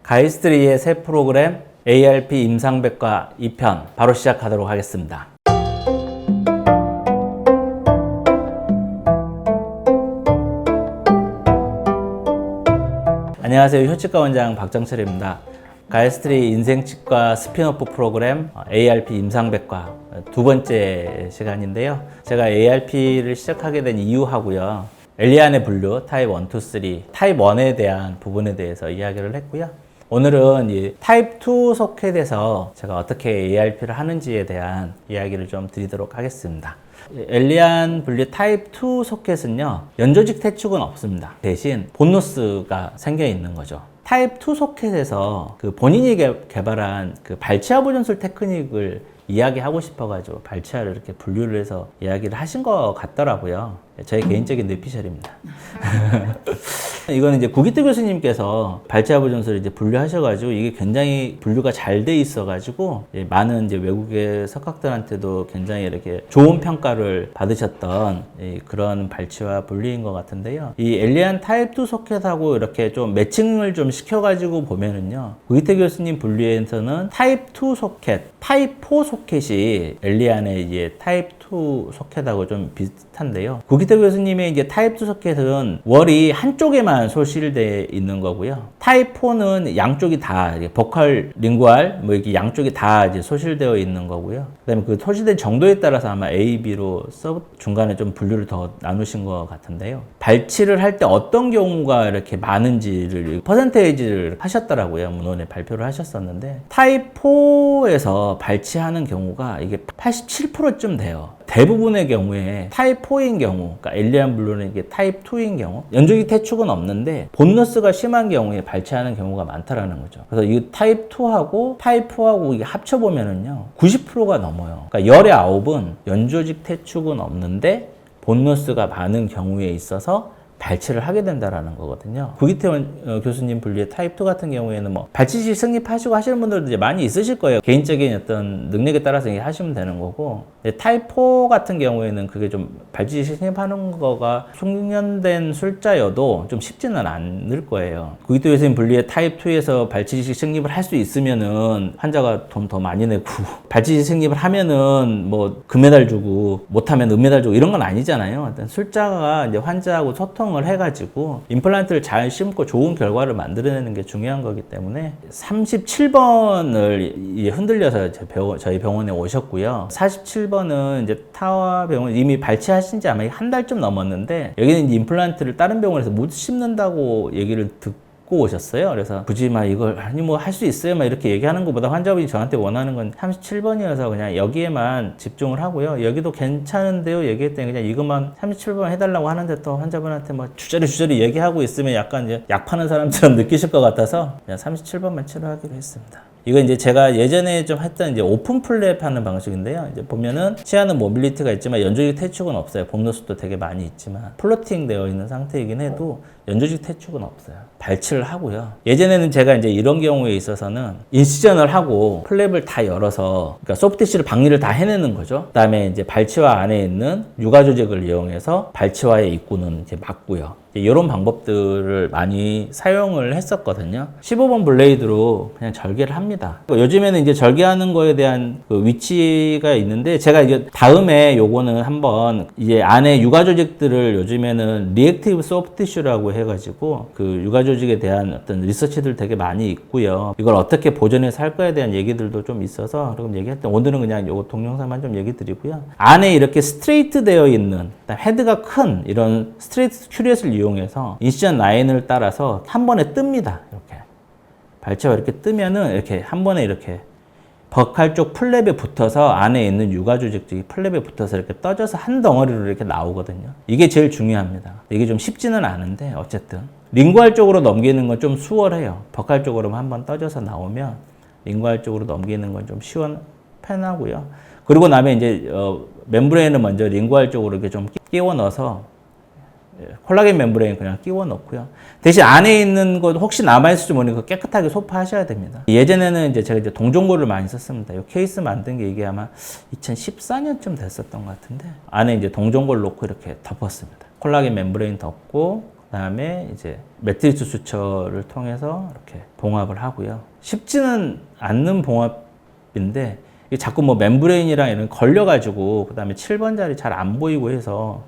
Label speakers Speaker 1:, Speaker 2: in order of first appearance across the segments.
Speaker 1: 가이스트리의 새 프로그램 ARP 임상백과 2편 바로 시작하도록 하겠습니다. 안녕하세요. 혈치과 원장 박정철입니다. 가이스트리 인생치과 스핀오프 프로그램 ARP 임상백과 두 번째 시간인데요. 제가 ARP를 시작하게 된 이유하고요. 엘리안의 분류 타입 1, 2, 3, 타입 1에 대한 부분에 대해서 이야기를 했고요. 오늘은 이 타입 2 소켓에서 제가 어떻게 ARP를 하는지에 대한 이야기를 좀 드리도록 하겠습니다. 엘리안 분류 타입 2 소켓은요, 연조직 퇴축은 없습니다. 대신 본노스가 생겨 있는 거죠. 타입 2 소켓에서 그 본인이 개발한 그 발치아 보존술 테크닉을 이야기하고 싶어가지고 발치아를 이렇게 분류를 해서 이야기를 하신 것 같더라고요. 저의 개인적인 뇌피셜입니다. 이거는 이제 구기태 교수님께서 발치아 보존술을 이제 분류하셔가지고 이게 굉장히 분류가 잘 돼 있어가지고 많은 이제 외국의 석학들한테도 굉장히 이렇게 좋은 평가를 받으셨던 그런 발치아 분류인 것 같은데요. 이 엘리안 타입 2 소켓하고 이렇게 좀 매칭을 좀 시켜가지고 보면은요, 구기태 교수님 분류에서는 타입 2 소켓, 타입 4 소켓이 엘리안의 이제 타입 2 소켓하고 좀 비슷한데요. 구기태 교수님의 이제 타입 2 소켓은 월이 한쪽에만 소실되어 있는 거고요. 타입 4는 양쪽이 다 보컬, 링구알 뭐 이렇게 양쪽이 다 이제 소실되어 있는 거고요. 그다음에 그 소실된 정도에 따라서 아마 A, B로 중간에 좀 분류를 더 나누신 것 같은데요. 발치를 할 때 어떤 경우가 이렇게 많은지를 퍼센테이지를 하셨더라고요. 문헌에 발표를 하셨었는데 타입 4에서 발치하는 경우가 이게 87%쯤 돼요. 대부분의 경우에 타입 4인 경우, 그러니까 엘리안 분류는 이게 타입 2인 경우, 연조직 퇴축은 없는데 본너스가 심한 경우에 발치하는 경우가 많다라는 거죠. 그래서 이 타입 2하고 타입 4하고 이게 합쳐보면은요, 90%가 넘어요. 그러니까 열의 9은 연조직 퇴축은 없는데 본너스가 많은 경우에 있어서 발치를 하게 된다라는 거거든요. 구기태 교수님 분류의 타입 2 같은 경우에는 뭐 발치식 승립하시고 하시는 분들도 이제 많이 있으실 거예요. 개인적인 어떤 능력에 따라서 하시면 되는 거고, 타입 4 같은 경우에는 그게 좀 발치식 승립하는 거가 숙련된 술자여도 좀 쉽지는 않을 거예요. 구기태 교수님 분류의 타입 2에서 발치식 승립을 할 수 있으면은 환자가 돈 더 많이 내고 발치식 승립을 하면은 뭐 금메달 주고 못하면 은메달 주고 이런 건 아니잖아요. 일단 술자가 이제 환자하고 소통을 해가지고 임플란트를 잘 심고 좋은 결과를 만들어내는 게 중요한 거기 때문에 37번을 흔들려서 저희 병원에 오셨고요. 47번은 이제 타와 병원 이미 발치하신 지 아마 한 달쯤 넘었는데, 여기는 이제 임플란트를 다른 병원에서 못 심는다고 얘기를 듣고 오셨어요. 그래서 굳이 막 이걸 아니 뭐 할 수 있어요 막 이렇게 얘기하는 것보다 환자분이 저한테 원하는 건 37번이어서 그냥 여기에만 집중을 하고요. 여기도 괜찮은데요 얘기했더니 그냥 이것만 37번 해달라고 하는데, 또 환자분한테 뭐 주저리 얘기하고 있으면 약간 이제 약 파는 사람처럼 느끼실 것 같아서 그냥 37번만 치료하기로 했습니다. 이거 이제 제가 예전에 좀 했던 이제 오픈 플랩 하는 방식인데요. 이제 보면은 치아는 모빌리티가 있지만 연조직 퇴축은 없어요. 복노스도 되게 많이 있지만 플로팅 되어 있는 상태이긴 해도 연조직 퇴축은 없어요. 발치를 하고요. 예전에는 제가 이제 이런 경우에 있어서는 인시전을 하고 플랩을 다 열어서, 그러니까 소프티쉬를 박리를 다 해내는 거죠. 그다음에 이제 발치화 안에 있는 유가 조직을 이용해서 발치화의 입구는 이제 막고요. 이런 방법들을 많이 사용을 했었거든요. 15번 블레이드로 그냥 절개를 합니다. 요즘에는 이제 절개하는 거에 대한 그 위치가 있는데, 제가 이제 다음에 요거는 한번 이제 안에 유가 조직들을 요즘에는 리액티브 소프티슈라고 해가지고 그 유가 조직에 대한 어떤 리서치들 되게 많이 있고요. 이걸 어떻게 보존해서 할 거에 대한 얘기들도 좀 있어서 그럼 얘기했던, 오늘은 그냥 요거 동영상만 좀 얘기 드리고요. 안에 이렇게 스트레이트 되어 있는 헤드가 큰 이런 스트레이트 큐렛을 이용해서 인시전 라인을 따라서 한 번에 뜹니다. 이렇게 발치가 이렇게 뜨면은 이렇게 한 번에 이렇게 버칼 쪽 플랩에 붙어서 안에 있는 유가 조직들이 플랩에 붙어서 이렇게 떠져서 한 덩어리로 이렇게 나오거든요. 이게 제일 중요합니다. 이게 좀 쉽지는 않은데 어쨌든 링구알 쪽으로 넘기는 건 좀 수월해요. 버칼 쪽으로만 한번 떠져서 나오면 링구알 쪽으로 넘기는 건 좀 편하고요. 그리고 나면 이제 멤브레인을 먼저 링구알 쪽으로 이렇게 좀 끼워 넣어서 콜라겐 멤브레인 그냥 끼워 넣고요. 대신 안에 있는 것 혹시 남아있을지 모르니까 깨끗하게 소파하셔야 됩니다. 예전에는 이제 제가 동종고를 많이 썼습니다. 이 케이스 만든 게 이게 아마 2014년쯤 됐었던 것 같은데, 안에 이제 동종고를 놓고 이렇게 덮었습니다. 콜라겐 멤브레인 덮고, 그다음에 이제 매트리스 수처를 통해서 이렇게 봉합을 하고요. 쉽지는 않는 봉합인데 이게 자꾸 뭐 멤브레인이랑 이런 걸려가지고 그다음에 7번 자리 잘 안 보이고 해서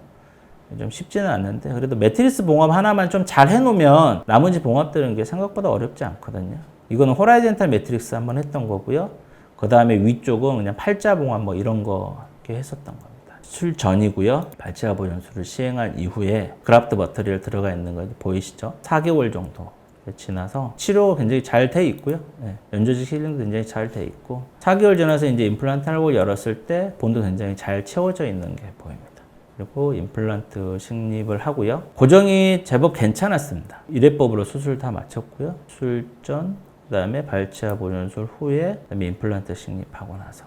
Speaker 1: 좀 쉽지는 않는데 그래도 매트리스 봉합 하나만 좀 잘 해놓으면 나머지 봉합들은 게 생각보다 어렵지 않거든요. 이거는 호라이젠탈 매트릭스 한번 했던 거고요. 그 다음에 위쪽은 그냥 팔자 봉합 뭐 이런 거 이렇게 했었던 겁니다. 술 전이고요. 발치화 보존술을 시행한 이후에 그라프트 머터리얼 들어가 있는 거 보이시죠? 4개월 정도 지나서 치료가 굉장히 잘 돼 있고요. 네, 연조직 힐링도 굉장히 잘 돼 있고 4개월 지나서 이제 임플란트 할고 열었을 때 본도 굉장히 잘 채워져 있는 게 보입니다. 그리고 임플란트 식립을 하고요. 고정이 제법 괜찮았습니다. 일회법으로 수술 다 마쳤고요. 술전, 그 다음에 발치화 보존술 후에 그다음에 임플란트 식립하고 나서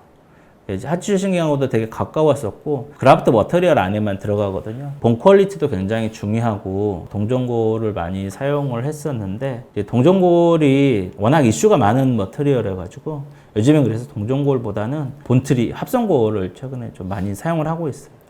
Speaker 1: 하치주 신경하고도 되게 가까웠었고 그라프트 머터리얼 안에만 들어가거든요. 본 퀄리티도 굉장히 중요하고 동전골을 많이 사용을 했었는데 동전골이 워낙 이슈가 많은 머터리얼이라 가지고 요즘엔 그래서 동전골보다는 본트리 합성골을 최근에 좀 많이 사용을 하고 있습니다.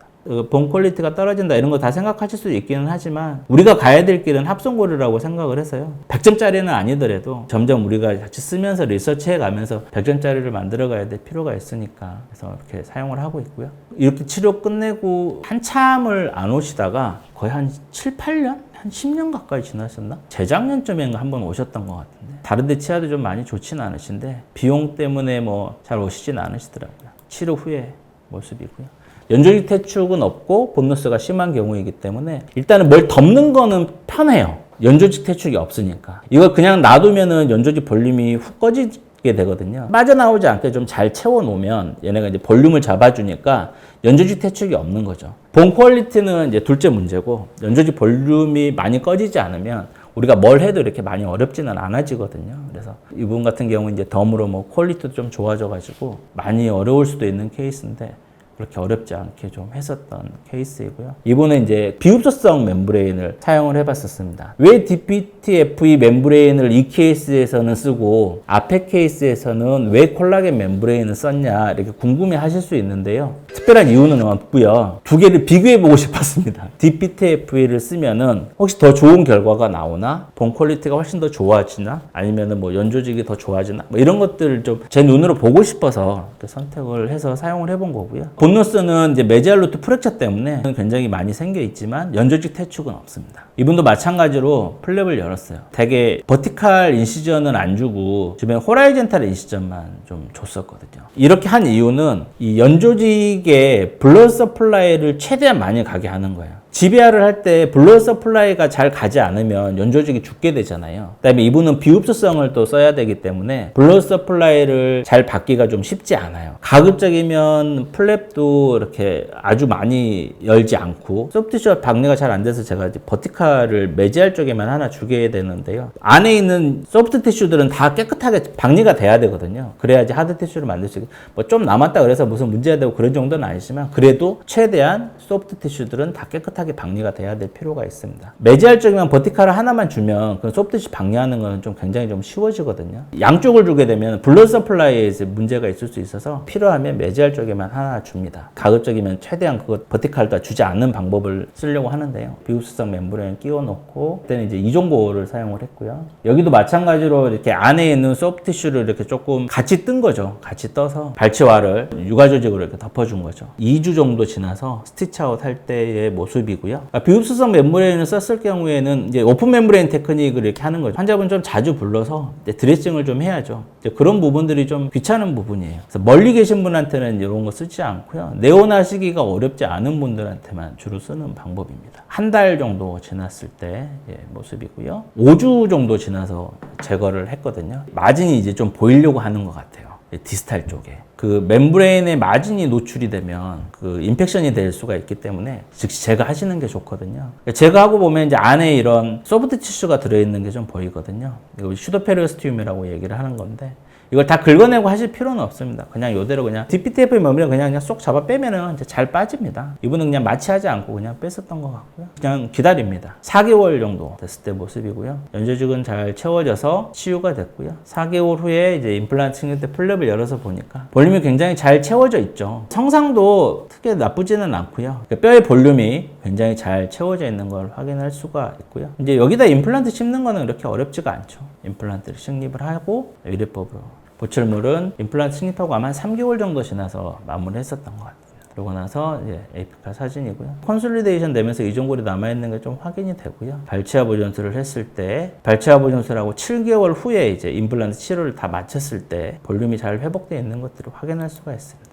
Speaker 1: 본 퀄리티가 떨어진다 이런 거 다 생각하실 수 있기는 하지만 우리가 가야 될 길은 합성고리라고 생각을 해서요. 100점짜리는 아니더라도 점점 우리가 같이 쓰면서 리서치해 가면서 100점짜리를 만들어 가야 될 필요가 있으니까 그래서 이렇게 사용을 하고 있고요. 이렇게 치료 끝내고 한참을 안 오시다가 거의 한 7, 8년? 한 10년 가까이 지나셨나? 재작년쯤에 한번 오셨던 것 같은데 다른 데 치아도 좀 많이 좋지는 않으신데 비용 때문에 뭐 잘 오시진 않으시더라고요. 치료 후에 모습이고요. 연조직 퇴축은 없고 본노스가 심한 경우이기 때문에 일단은 뭘 덮는 거는 편해요. 연조직 퇴축이 없으니까. 이걸 그냥 놔두면은 연조직 볼륨이 훅 꺼지게 되거든요. 빠져나오지 않게 좀 잘 채워놓으면 얘네가 이제 볼륨을 잡아주니까 연조직 퇴축이 없는 거죠. 본 퀄리티는 이제 둘째 문제고 연조직 볼륨이 많이 꺼지지 않으면 우리가 뭘 해도 이렇게 많이 어렵지는 않아지거든요. 그래서 이분 같은 경우는 이제 덤으로 뭐 퀄리티도 좀 좋아져가지고 많이 어려울 수도 있는 케이스인데 그렇게 어렵지 않게 좀 했었던 케이스이고요. 이번에 이제 비흡수성 멤브레인을 사용을 해봤었습니다. 왜 DPTFE 멤브레인을 이 케이스에서는 쓰고 앞에 케이스에서는 왜 콜라겐 멤브레인을 썼냐 이렇게 궁금해 하실 수 있는데요. 특별한 이유는 없고요. 두 개를 비교해보고 싶었습니다. DPTFE를 쓰면은 혹시 더 좋은 결과가 나오나? 본 퀄리티가 훨씬 더 좋아지나? 아니면은 뭐 연조직이 더 좋아지나? 뭐 이런 것들을 좀 제 눈으로 보고 싶어서 선택을 해서 사용을 해본 거고요. 본노스는 이제 메지알 루트 프랙처 때문에 굉장히 많이 생겨 있지만 연조직 퇴축은 없습니다. 이분도 마찬가지로 플랩을 열었어요. 되게 버티칼 인시전은 안 주고 주변에 호라이젠탈 인시전만 좀 줬었거든요. 이렇게 한 이유는 이 연조직의 블러드 서플라이를 최대한 많이 가게 하는 거예요. GBR을 할 때 블러드 서플라이가 잘 가지 않으면 연조직이 죽게 되잖아요. 그다음에 이분은 비흡수성을 또 써야 되기 때문에 블러드 서플라이를 잘 받기가 좀 쉽지 않아요. 가급적이면 플랩도 이렇게 아주 많이 열지 않고 소프트티슈 박리가 잘 안 돼서 제가 이제 버티칼을 매지알 쪽에만 하나 주게 되는데요. 안에 있는 소프트 티슈들은 다 깨끗하게 박리가 돼야 되거든요. 그래야지 하드 티슈를 만들 수 있고 뭐 좀 남았다 그래서 무슨 문제가 되고 그런 정도는 아니지만 그래도 최대한 소프트 티슈들은 다 깨끗하게 박리가 돼야 될 필요가 있습니다. 매지알 쪽이면 버티칼을 하나만 주면 그 소프트 티슈 박리하는 건 좀 굉장히 좀 쉬워지거든요. 양쪽을 주게 되면 블러드 서플라이에 문제가 있을 수 있어서 필요하면 매지알 쪽에만 하나 줍니다. 가급적이면 최대한 그거 버티칼도 주지 않는 방법을 쓰려고 하는데요. 비흡수성 멤브레인 끼워 놓고 그때는 이제 이종고를 사용을 했고요. 여기도 마찬가지로 이렇게 안에 있는 소프트 티슈를 이렇게 조금 같이 뜬 거죠. 같이 떠서 발치화를 유가 조직으로 이렇게 덮어준 거죠. 2주 정도 지나서 스티치아웃 할 때의 모습이고요. 비흡수성 멤브레인을 썼을 경우에는 이제 오픈 멤브레인 테크닉을 이렇게 하는 거죠. 환자분 좀 자주 불러서 드레싱을 좀 해야죠. 그런 부분들이 좀 귀찮은 부분이에요. 그래서 멀리 계신 분한테는 이런 거 쓰지 않고요. 네오나시기가 어렵지 않은 분들한테만 주로 쓰는 방법입니다. 한 달 정도 지났을 때 모습이고요. 5주 정도 지나서 제거를 했거든요. 마진이 이제 좀 보이려고 하는 것 같아요. 디스탈 쪽에. 그 멤브레인의 마진이 노출이 되면 그 인펙션이 될 수가 있기 때문에 즉시 제거하시는 게 좋거든요. 제거하고 보면 이제 안에 이런 소프트 티슈가 들어있는 게 좀 보이거든요. 이거 슈도페리오스티움이라고 얘기를 하는 건데 이걸 다 긁어내고 하실 필요는 없습니다. 그냥 이대로 그냥 DPTF 멤브레인 그냥 쏙 잡아 빼면은 이제 잘 빠집니다. 이분은 그냥 마취하지 않고 그냥 뺐었던 것 같고요. 그냥 기다립니다. 4개월 정도 됐을 때 모습이고요. 연조직은 잘 채워져서 치유가 됐고요. 4개월 후에 이제 임플란트 챙길 때 플랩을 열어서 보니까 볼륨이 굉장히 잘 채워져 있죠. 성상도 크게 나쁘지는 않고요. 그러니까 뼈의 볼륨이 굉장히 잘 채워져 있는 걸 확인할 수가 있고요. 이제 여기다 임플란트 심는 거는 그렇게 어렵지가 않죠. 임플란트를 식립을 하고 위례법으로 보철물은 임플란트 식립하고 아마 한 3개월 정도 지나서 마무리했었던 것 같아요. 그러고 나서 이제 에이피칼 사진이고요. 컨솔리데이션 되면서 이종골이 남아있는 게 좀 확인이 되고요. 발치아 보존술을 했을 때 발치아 보존술하고 7개월 후에 이제 임플란트 치료를 다 마쳤을 때 볼륨이 잘 회복되어 있는 것들을 확인할 수가 있습니다.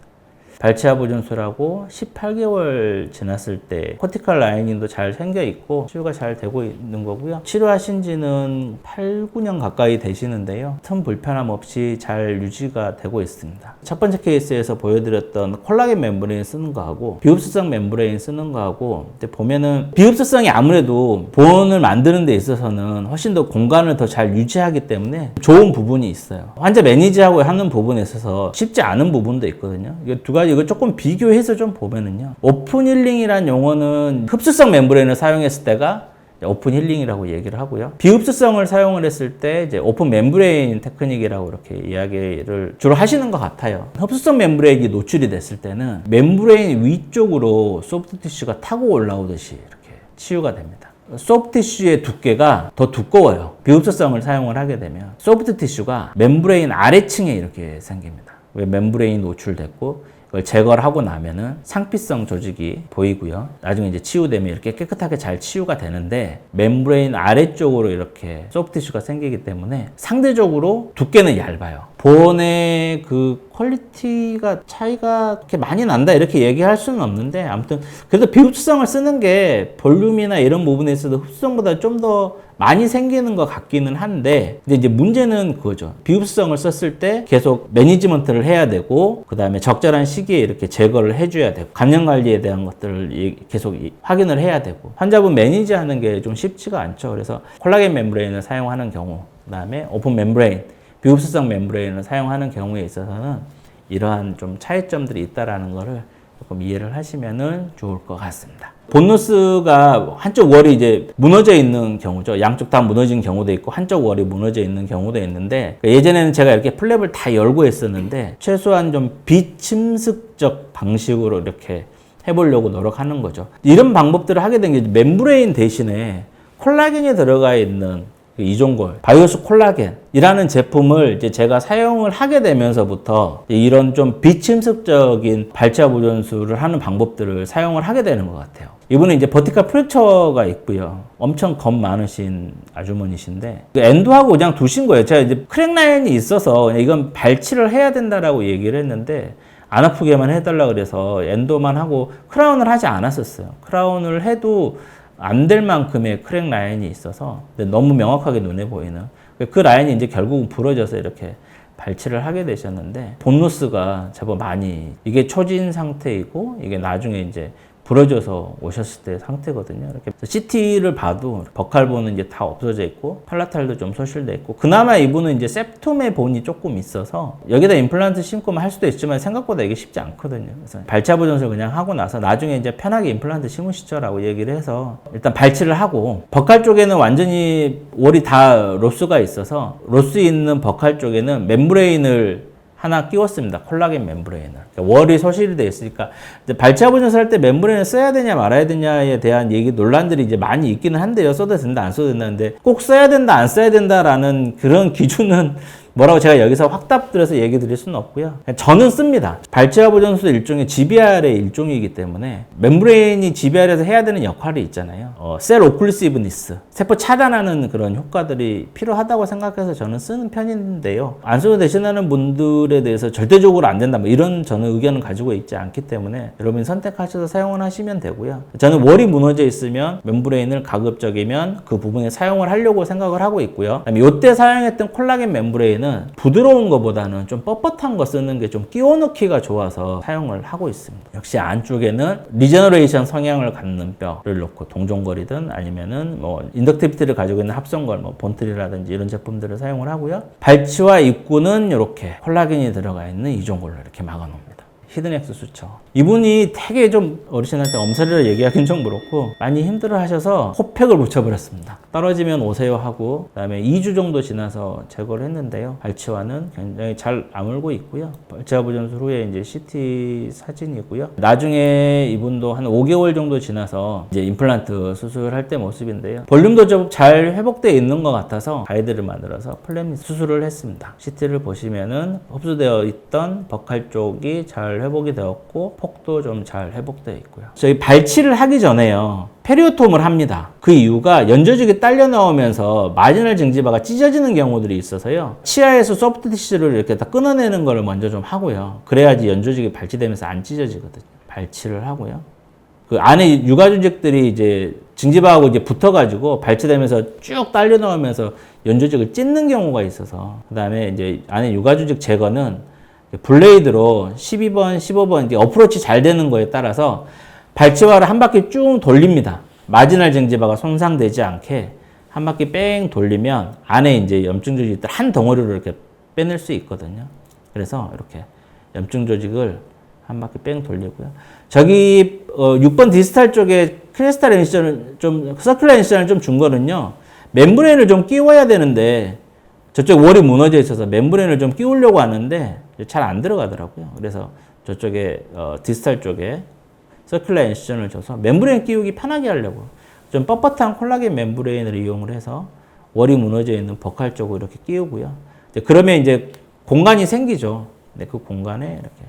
Speaker 1: 발치아 보존술하고 18개월 지났을 때 코티칼 라이닝도 잘 생겨 있고 치유가 잘 되고 있는 거고요. 치료하신 지는 8, 9년 가까이 되시는데요. 큰 불편함 없이 잘 유지가 되고 있습니다. 첫 번째 케이스에서 보여드렸던 콜라겐 멤브레인 쓰는 거하고 비흡수성 멤브레인 쓰는 거하고 보면은 비흡수성이 아무래도 본을 만드는 데 있어서는 훨씬 더 공간을 더 잘 유지하기 때문에 좋은 부분이 있어요. 환자 매니지하고 하는 부분에 있어서 쉽지 않은 부분도 있거든요. 이게 두 가지 이거 조금 비교해서 좀 보면은요. 오픈 힐링이란 용어는 흡수성 멤브레인을 사용했을 때가 오픈 힐링이라고 얘기를 하고요. 비흡수성을 사용을 했을 때 이제 오픈 멤브레인 테크닉이라고 이렇게 이야기를 주로 하시는 것 같아요. 흡수성 멤브레인이 노출이 됐을 때는 멤브레인 위쪽으로 소프트 티슈가 타고 올라오듯이 이렇게 치유가 됩니다. 소프트 티슈의 두께가 더 두꺼워요. 비흡수성을 사용을 하게 되면 소프트 티슈가 멤브레인 아래층에 이렇게 생깁니다. 왜 멤브레인이 노출됐고 그걸 제거를 하고 나면은 상피성 조직이 보이고요. 나중에 이제 치유되면 이렇게 깨끗하게 잘 치유가 되는데 멤브레인 아래쪽으로 이렇게 소프트 티슈가 생기기 때문에 상대적으로 두께는 얇아요. 본의 그 퀄리티가 차이가 그렇게 많이 난다 이렇게 얘기할 수는 없는데 아무튼 그래도 비흡수성을 쓰는 게 볼륨이나 이런 부분에 있어서 흡수성보다 좀 더 많이 생기는 것 같기는 한데 근데 이제 문제는 그거죠. 비흡수성을 썼을 때 계속 매니지먼트를 해야 되고 그 다음에 적절한 시기에 이렇게 제거를 해줘야 되고 감염 관리에 대한 것들을 계속 확인을 해야 되고 환자분 매니지하는 게 좀 쉽지가 않죠. 그래서 콜라겐 멤브레인을 사용하는 경우 그 다음에 오픈 멤브레인 비흡수성 멤브레인을 사용하는 경우에 있어서는 이러한 좀 차이점들이 있다라는 것을 조금 이해를 하시면은 좋을 것 같습니다. 본노스가 한쪽 월이 이제 무너져 있는 경우죠. 양쪽 다 무너진 경우도 있고 한쪽 월이 무너져 있는 경우도 있는데 예전에는 제가 이렇게 플랩을 다 열고 했었는데 최소한 좀 비침습적 방식으로 이렇게 해보려고 노력하는 거죠. 이런 방법들을 하게 된 게 멤브레인 대신에 콜라겐이 들어가 있는 이종골, 바이오스 콜라겐이라는 제품을 이제 제가 사용을 하게 되면서부터 이런 좀 비침습적인 발치아 보존술을 하는 방법들을 사용을 하게 되는 것 같아요. 이분은 이제 버티컬 프랙처가 있고요. 엄청 겁 많으신 아주머니신데 엔도하고 그냥 두신 거예요. 제가 이제 크랙 라인이 있어서 이건 발치를 해야 된다라고 얘기를 했는데 안 아프게만 해달라 그래서 엔도만 하고 크라운을 하지 않았었어요. 크라운을 해도 안 될 만큼의 크랙 라인이 있어서 너무 명확하게 눈에 보이는 그 라인이 이제 결국은 부러져서 이렇게 발치를 하게 되셨는데 본노스가 제법 많이 이게 초진 상태이고 이게 나중에 이제 부러져서 오셨을 때 상태거든요. 이렇게 CT를 봐도 버칼본은 이제 다 없어져 있고 팔라탈도 좀 소실돼 있고 그나마 이분은 이제 septum의 본이 조금 있어서 여기다 임플란트 심고 할 수도 있지만 생각보다 이게 쉽지 않거든요. 그래서 발치아 보존술 그냥 하고 나서 나중에 이제 편하게 임플란트 심으시죠라고 얘기를 해서 일단 발치를 하고 버칼 쪽에는 완전히 월이 다 로스가 있어서 로스 있는 버칼 쪽에는 멤브레인을 하나 끼웠습니다. 콜라겐 멤브레인을. 그러니까 월이 소실이 되어 있으니까 발치아 보존술 할 때 멤브레인을 써야 되냐 말아야 되냐에 대한 얘기 논란들이 이제 많이 있기는 한데요. 써도 된다 안 써도 된다는데 꼭 써야 된다 안 써야 된다라는 그런 기준은 뭐라고 제가 여기서 확답드려서 얘기 드릴 수는 없고요. 저는 씁니다. 발치아 보존술 일종의 GBR의 일종이기 때문에 멤브레인이 GBR에서 해야 되는 역할이 있잖아요. 셀 오클루시브니스, 세포 차단하는 그런 효과들이 필요하다고 생각해서 저는 쓰는 편인데요. 안 써도 되신다는 분들에 대해서 절대적으로 안 된다. 뭐 이런 저는 의견을 가지고 있지 않기 때문에 여러분이 선택하셔서 사용을 하시면 되고요. 저는 월이 무너져 있으면 멤브레인을 가급적이면 그 부분에 사용을 하려고 생각을 하고 있고요. 그다음에 이때 사용했던 콜라겐 멤브레인은 때는 부드러운 것보다는 좀 뻣뻣한 거 쓰는 게 좀 끼워 넣기가 좋아서 사용을 하고 있습니다. 역시 안쪽에는 리제너레이션 성향을 갖는 뼈를 넣고 동종걸이든 아니면은 뭐 인덕티비티를 가지고 있는 합성걸, 뭐 본트리라든지 이런 제품들을 사용을 하고요. 발치와 입구는 이렇게 콜라겐이 들어가 있는 이종걸로 이렇게 막아 놓습니다. 히든엑스 수처. 이분이 되게 좀 어르신한테 엄살이라 얘기하기는 좀 그렇고 많이 힘들어 하셔서 호팩을 붙여버렸습니다. 떨어지면 오세요 하고 그다음에 2주 정도 지나서 제거를 했는데요. 발치와는 굉장히 잘 아물고 있고요. 발치와 보존술 후에 이제 CT 사진이고요. 나중에 이분도 한 5개월 정도 지나서 이제 임플란트 수술할 때 모습인데요. 볼륨도 좀 잘 회복되어 있는 것 같아서 가이드를 만들어서 플랫 수술을 했습니다. CT를 보시면은 흡수되어 있던 버칼 쪽이 잘 회복이 되었고 폭도 좀 잘 회복되어 있고요. 저희 발치를 하기 전에요. 페리오톰을 합니다. 그 이유가 연조직이 딸려 나오면서 마지널 징지바가 찢어지는 경우들이 있어서요. 치아에서 소프트 티슈를 이렇게 다 끊어내는 걸 먼저 좀 하고요. 그래야지 연조직이 발치되면서 안 찢어지거든요. 발치를 하고요. 그 안에 유가조직들이 이제 징지바하고 이제 붙어가지고 발치되면서 쭉 딸려 나오면서 연조직을 찢는 경우가 있어서 그 다음에 이제 안에 유가조직 제거는 블레이드로 12번, 15번 이제 어프로치 잘 되는 거에 따라서 발치와를 한 바퀴 쭉 돌립니다. 마지널 징지바가 손상되지 않게 한 바퀴 뺑 돌리면 안에 이제 염증 조직들 한 덩어리로 이렇게 빼낼 수 있거든요. 그래서 이렇게 염증 조직을 한 바퀴 뺑 돌리고요. 저기 6번 디스탈 쪽에 크리스탈 인시전을 좀 서큘러 인시전을 좀 준 거는요. 멤브레인을 좀 끼워야 되는데 저쪽 월이 무너져 있어서 멤브레인을 좀 끼우려고 하는데 잘 안 들어가더라고요. 그래서 저쪽에 디스탈 쪽에 서큘러 인시전을 줘서 멤브레인 끼우기 편하게 하려고 좀 뻣뻣한 콜라겐 멤브레인을 이용을 해서 월이 무너져 있는 버칼 쪽으로 이렇게 끼우고요. 그러면 이제 공간이 생기죠. 네, 그 공간에 이렇게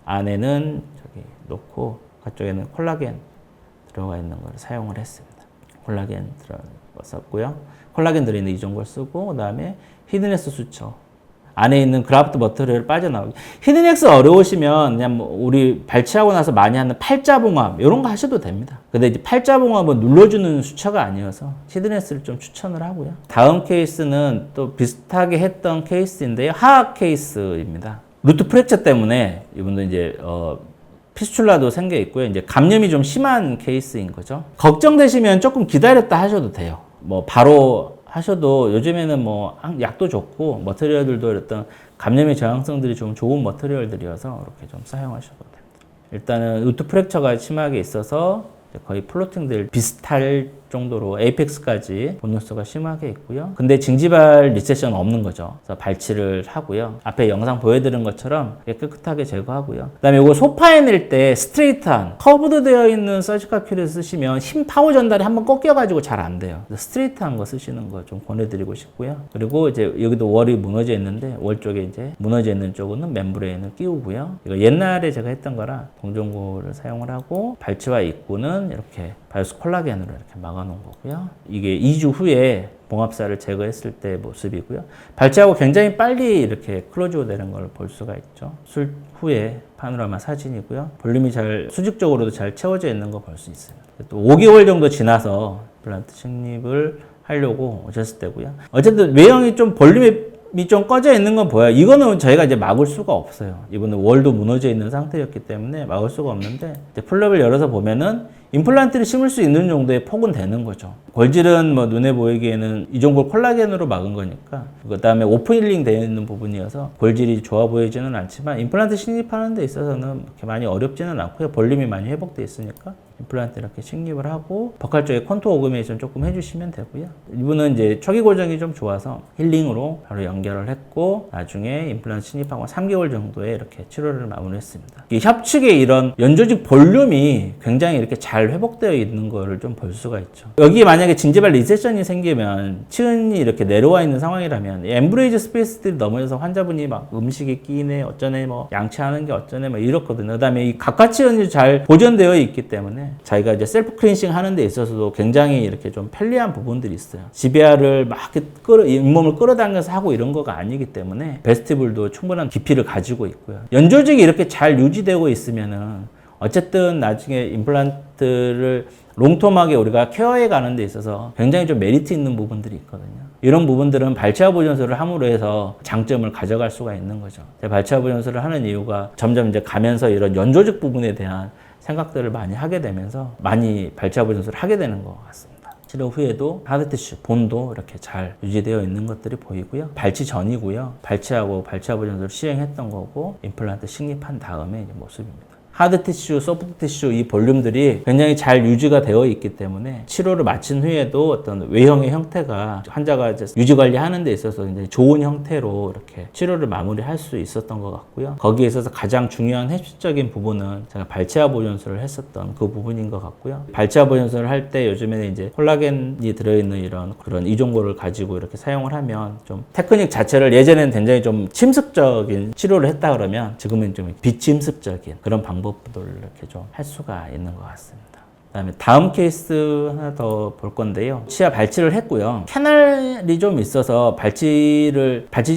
Speaker 1: 안에는 저기 놓고 그쪽에는 콜라겐 들어가 있는 걸 사용을 했습니다. 콜라겐 들어갔었고요. 콜라겐 들어있는 이종 걸 쓰고 그다음에 히든엑스 수처 안에 있는 그라프트 머터리얼 빠져나오기. 히든엑스 어려우시면 그냥 뭐 우리 발치하고 나서 많이 하는 팔자봉합 이런 거 하셔도 됩니다. 근데 이제 팔자봉합은 눌러주는 수처가 아니어서 히든엑스를 좀 추천을 하고요. 다음 케이스는 또 비슷하게 했던 케이스인데요. 하악 케이스입니다. 루트 프랙처 때문에 이분도 이제 피스출라도 생겨 있고요. 이제 감염이 좀 심한 케이스인 거죠. 걱정되시면 조금 기다렸다 하셔도 돼요. 뭐 바로 하셔도 요즘에는 뭐 약도 좋고 머터리얼들도 어떤 감염의 저항성들이 좀 좋은 머터리얼들이어서 이렇게 좀 사용하셔도 됩니다. 일단은 루트 프랙처가 심하게 있어서 거의 플로팅들 비슷할 정도로 에이펙스까지 본능수가 심하게 있고요. 근데 징지발 리세션은 없는 거죠. 그래서 발치를 하고요. 앞에 영상 보여드린 것처럼 깨끗하게 제거하고요. 그 다음에 이거 소파해낼 때 스트레이트한 커브드 되어 있는 서지컬 큐를 쓰시면 힘 파워 전달이 한번 꺾여가지고 잘 안 돼요. 스트레이트한 거 쓰시는 거 좀 권해드리고 싶고요. 그리고 이제 여기도 월이 무너져 있는데 월 쪽에 이제 무너져 있는 쪽은 멤브레인을 끼우고요. 이거 옛날에 제가 했던 거라 동종고를 사용을 하고 발치와 입구는 이렇게 바이오스 콜라겐으로 이렇게 막아놓은 거고요. 이게 2주 후에 봉합사를 제거했을 때 모습이고요. 발치하고 굉장히 빨리 이렇게 클로즈오 되는 걸 볼 수가 있죠. 술 후에 파노라마 사진이고요. 볼륨이 잘 수직적으로도 잘 채워져 있는 거 볼 수 있어요. 또 5개월 정도 지나서 임플란트 식립을 하려고 오셨을 때고요. 어쨌든 외형이 좀 볼륨이 좀 꺼져 있는 건 보여요. 이거는 저희가 이제 막을 수가 없어요. 이분은 월도 무너져 있는 상태였기 때문에 막을 수가 없는데 이제 플랩을 열어서 보면은 임플란트를 심을 수 있는 정도의 폭은 되는 거죠. 골질은 뭐 눈에 보이기에는 이 정도 콜라겐으로 막은 거니까 그 다음에 오픈 힐링 되어 있는 부분이어서 골질이 좋아 보이지는 않지만 임플란트 식립하는 데 있어서는 그렇게 많이 어렵지는 않고요. 볼륨이 많이 회복되어 있으니까 임플란트 이렇게 식립을 하고 버칼 쪽에 컨투어 오그메이션 조금 해주시면 되고요. 이분은 이제 초기 고정이 좀 좋아서 힐링으로 바로 연결을 했고 나중에 임플란트 식립하고 3개월 정도에 이렇게 치료를 마무리했습니다. 이 협측의 이런 연조직 볼륨이 굉장히 이렇게 잘 회복되어 있는 거를 좀 볼 수가 있죠. 여기에 만약에 징지발 리세션이 생기면 치은이 이렇게 내려와 있는 상황이라면 엠브레이즈 스페이스들이 넘어져서 환자분이 막 음식이 끼네 어쩌네 뭐 양치하는 게 어쩌네 뭐 이렇거든요. 그 다음에 이 각과치은이 잘 보존되어 있기 때문에 자기가 이제 셀프 클린싱 하는 데 있어서도 굉장히 이렇게 좀 편리한 부분들이 있어요. 지배아를 막 잇몸을 끌어당겨서 하고 이런 거가 아니기 때문에 베스티블도 충분한 깊이를 가지고 있고요. 연조직이 이렇게 잘 유지되고 있으면은 어쨌든 나중에 임플란트를 롱텀하게 우리가 케어해 가는 데 있어서 굉장히 좀 메리트 있는 부분들이 있거든요. 이런 부분들은 발치아 보존술을 함으로 해서 장점을 가져갈 수가 있는 거죠. 발치아 보존술을 하는 이유가 점점 이제 가면서 이런 연조직 부분에 대한 생각들을 많이 하게 되면서 많이 발치아 보존술을 하게 되는 것 같습니다. 치료 후에도 하드티슈, 본도 이렇게 잘 유지되어 있는 것들이 보이고요. 발치 전이고요. 발치하고 발치아 보존술을 시행했던 거고 임플란트 식립한 다음에 이제 모습입니다. 하드티슈, 소프트티슈 이 볼륨들이 굉장히 잘 유지가 되어 있기 때문에 치료를 마친 후에도 어떤 외형의 형태가 환자가 이제 유지 관리하는 데 있어서 굉장히 좋은 형태로 이렇게 치료를 마무리할 수 있었던 것 같고요. 거기에 있어서 가장 중요한 핵심적인 부분은 제가 발치아 보존술을 했었던 그 부분인 것 같고요. 발치아 보존술을 할 때 요즘에는 이제 콜라겐이 들어있는 이런 그런 이종고를 가지고 이렇게 사용을 하면 좀 테크닉 자체를 예전에는 굉장히 좀 침습적인 치료를 했다 그러면 지금은 좀 비침습적인 그런 방법들을 이렇게 좀 할 수가 있는 것 같습니다. 그다음에 다음 케이스 하나 더 볼 건데요. 치아 발치를 했고요. 캐널이 좀 있어서 발치지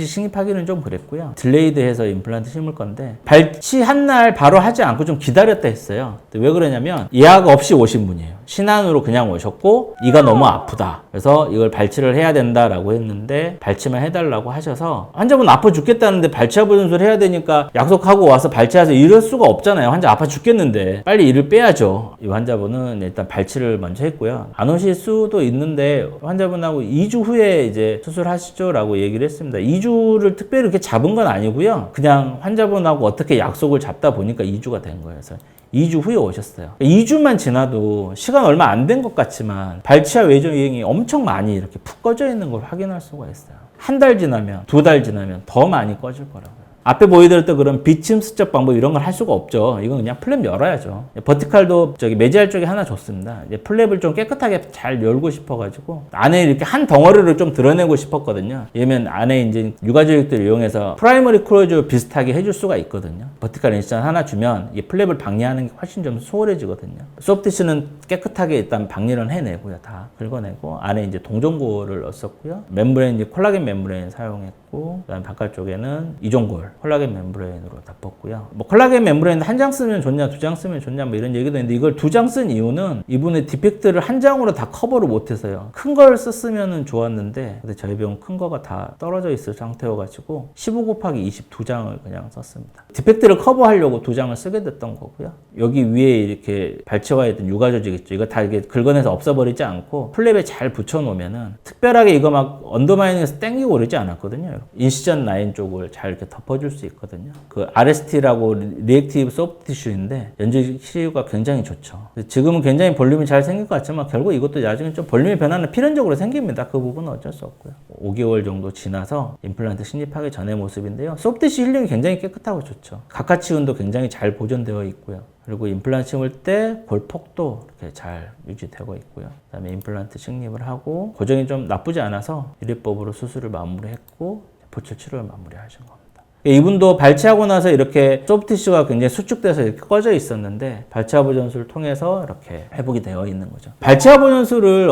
Speaker 1: 식립하기는 좀 그랬고요. 딜레이드해서 임플란트 심을 건데 발치한 날 바로 하지 않고 좀 기다렸다 했어요. 왜 그러냐면 예약 없이 오신 분이에요. 신안으로 그냥 오셨고 이가 너무 아프다. 그래서 이걸 발치를 해야 된다라고 했는데 발치만 해달라고 하셔서 환자분 아파 죽겠다는데 발치아 보존술 해야 되니까 약속하고 와서 발치해서 이럴 수가 없잖아요. 환자 아파 죽겠는데 빨리 이를 빼야죠. 이 환자분은 일단 발치를 먼저 했고요. 안 오실 수도 있는데 환자분하고 2주 후에 이제 수술하시죠 라고 얘기를 했습니다. 2주를 특별히 이렇게 잡은 건 아니고요. 그냥 환자분하고 어떻게 약속을 잡다 보니까 2주가 된 거예요. 그래서 2주 후에 오셨어요. 2주만 지나도 시간 얼마 안 된 것 같지만 발치아 외전 유행이 엄청 많이 이렇게 푹 꺼져 있는 걸 확인할 수가 있어요. 한 달 지나면, 2달 지나면 더 많이 꺼질 거라고요. 앞에 보여드렸던 그런 비침습적 방법 이런 걸 할 수가 없죠. 이건 그냥 플랩 열어야죠. 버티칼도 저기 매지할 쪽에 하나 줬습니다. 이제 플랩을 좀 깨끗하게 잘 열고 싶어가지고 안에 이렇게 한 덩어리를 좀 드러내고 싶었거든요. 왜냐면 안에 이제 유가조직들을 이용해서 프라이머리 클로즈 비슷하게 해줄 수가 있거든요. 버티칼 인시전 하나 주면 이 플랩을 박리하는 게 훨씬 좀 수월해지거든요. 소프티슈는 깨끗하게 일단 박리를 해내고요. 다 긁어내고 안에 이제 동전골을 넣었었고요. 멤브레인, 이제 콜라겐 멤브레인 사용했고 그다음 바깥쪽에는 이종골 콜라겐 멤브레인으로 덮었고요. 뭐 콜라겐 멤브레인 한 장 쓰면 좋냐, 2장 쓰면 좋냐, 뭐 이런 얘기도 있는데 이걸 2장 쓴 이유는 이분의 디펙트를 한 장으로 다 커버를 못해서요. 큰 걸 썼으면 좋았는데 근데 저희 병원 큰 거가 다 떨어져 있을 상태여가지고 15 곱하기 20 2장을 그냥 썼습니다. 디펙트를 커버하려고 2장을 쓰게 됐던 거고요. 여기 위에 이렇게 발치와 있던 유가조직 있죠. 이거 다 이렇게 긁어내서 없애버리지 않고 플랩에 잘 붙여놓으면은 특별하게 이거 막 언더마이닝에서 땡기고 그러지 않았거든요. 인시전 라인 쪽을 잘 이렇게 덮어줄 수 있거든요. 그 RST라고 리액티브 소프티슈인데 연질 치유가 굉장히 좋죠. 지금은 굉장히 볼륨이 잘 생길 것 같지만 결국 이것도 나중에 좀 볼륨의 변화는 필연적으로 생깁니다. 그 부분은 어쩔 수 없고요. 5개월 정도 지나서 임플란트 식립하기 전의 모습인데요. 소프티슈 힐링이 굉장히 깨끗하고 좋죠. 각하치운도 굉장히 잘 보존되어 있고요. 그리고 임플란트 심을 때 골폭도 이렇게 잘 유지되고 있고요. 그다음에 임플란트 식립을 하고 고정이 좀 나쁘지 않아서 유리법으로 수술을 마무리했고 보철 치료를 마무리하신 겁니다. 이분도 발치하고 나서 이렇게 소프티슈가 굉장히 수축돼서 이렇게 꺼져 있었는데 발치아 보존술을 통해서 이렇게 회복이 되어 있는 거죠. 발치아 보존술을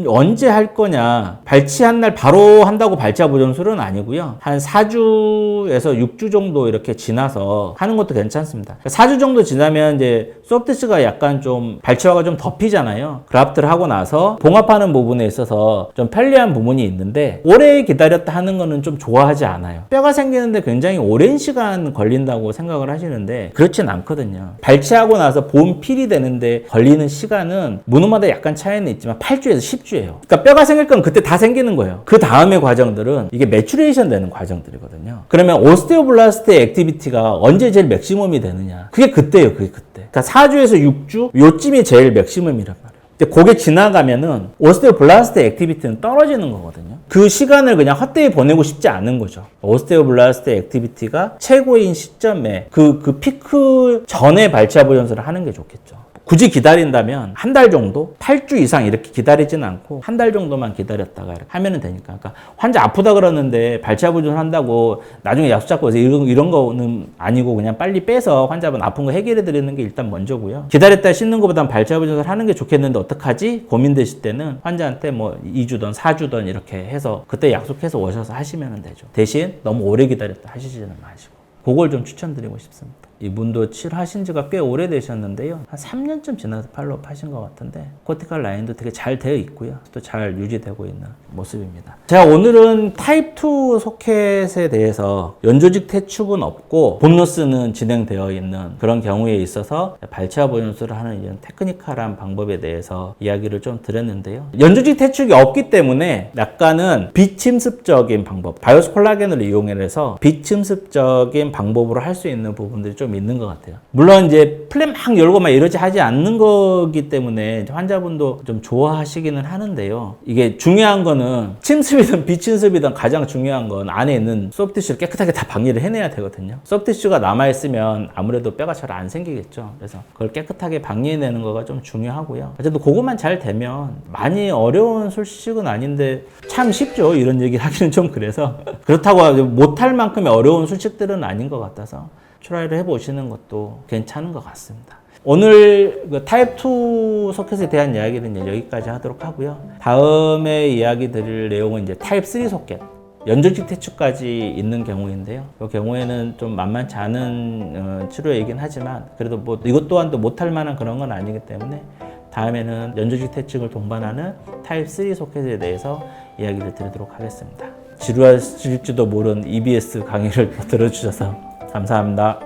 Speaker 1: 언제 할 거냐? 발치한 날 바로 한다고 발치아 보존술은 아니고요. 한 4주에서 6주 정도 이렇게 지나서 하는 것도 괜찮습니다. 4주 정도 지나면 이제 소프티슈가 약간 좀 발치화가 좀 덮이잖아요. 그라프트를 하고 나서 봉합하는 부분에 있어서 좀 편리한 부분이 있는데 오래 기다렸다 하는 거는 좀 좋아하지 않아요. 뼈가 생기는데 굉장히 오랜 시간 걸린다고 생각을 하시는데 그렇진 않거든요. 발치하고 나서 본 필이 되는데 걸리는 시간은 문호마다 약간 차이는 있지만 8주에서 10주예요. 그러니까 뼈가 생길 건 그때 다 생기는 거예요. 그 다음의 과정들은 이게 매추레이션 되는 과정들이거든요. 그러면 오스테오블라스트의 액티비티가 언제 제일 맥시멈이 되느냐? 그게 그때예요. 그게 그때. 그러니까 4주에서 6주 요쯤이 제일 맥시멈이란 말이에요. 근데 그게 지나가면은 오스테오블라스트 액티비티는 떨어지는 거거든요. 그 시간을 그냥 헛되이 보내고 싶지 않은 거죠. 오스테오블라스트 액티비티가 최고인 시점에 그 피크 전에 발치아 보존술을 하는 게 좋겠죠. 굳이 기다린다면 한 달 정도, 8주 이상 이렇게 기다리진 않고 한 달 정도만 기다렸다가 이렇게 하면 되니까. 그러니까 환자 아프다 그러는데 발치아 보존 한다고 나중에 약속 잡고 해서 이런 거는 아니고 그냥 빨리 빼서 환자분 아픈 거 해결해 드리는 게 일단 먼저고요. 기다렸다 씻는 것보단 발치아 보존을 하는 게 좋겠는데 어떡하지? 고민되실 때는 환자한테 뭐 2주든 4주든 이렇게 해서 그때 약속해서 오셔서 하시면 되죠. 대신 너무 오래 기다렸다 하시지는 마시고. 그걸 좀 추천드리고 싶습니다. 이분도 치료하신 지가 꽤 오래되셨는데요. 한 3년쯤 지나서 팔로업 하신 것 같은데 코티칼 라인도 되게 잘 되어 있고요. 또 잘 유지되고 있는 모습입니다. 제가 오늘은 타입 2 소켓에 대해서 연조직 퇴축은 없고 본노스는 진행되어 있는 그런 경우에 있어서 발치와 보존술을 하는 이런 테크니컬한 방법에 대해서 이야기를 좀 드렸는데요. 연조직 퇴축이 없기 때문에 약간은 비침습적인 방법, 바이오스 콜라겐을 이용해서 비침습적인 방법으로 할 수 있는 부분들이 좀 있는 것 같아요. 물론 이제 플랫 막 열고 막 이러지 하지 않는 거기 때문에 환자분도 좀 좋아하시기는 하는데요. 이게 중요한 거는 침습이든 비침습이든 가장 중요한 건 안에 있는 소프티슈를 깨끗하게 다 방리를 해내야 되거든요. 소프티슈가 남아있으면 아무래도 뼈가 잘 안 생기겠죠. 그래서 그걸 깨끗하게 방리해내는 거가 좀 중요하고요. 어쨌든 그것만 잘 되면 많이 어려운 술식은 아닌데 참 쉽죠. 이런 얘기를 하기는 좀 그래서 그렇다고 못할 만큼의 어려운 술식들은 아닌 것 같아서 트라이를 해보시는 것도 괜찮은 것 같습니다. 오늘 그 타입 2 소켓에 대한 이야기는 이제 여기까지 하도록 하고요. 다음에 이야기 드릴 내용은 이제 타입 3 소켓. 연조직 퇴축까지 있는 경우인데요. 이 경우에는 좀 만만치 않은 치료이긴 하지만 그래도 뭐 이것 또한 또 못할 만한 그런 건 아니기 때문에 다음에는 연조직 퇴축을 동반하는 타입 3 소켓에 대해서 이야기를 드리도록 하겠습니다. 지루하실지도 모르는 EBS 강의를 들어주셔서 감사합니다.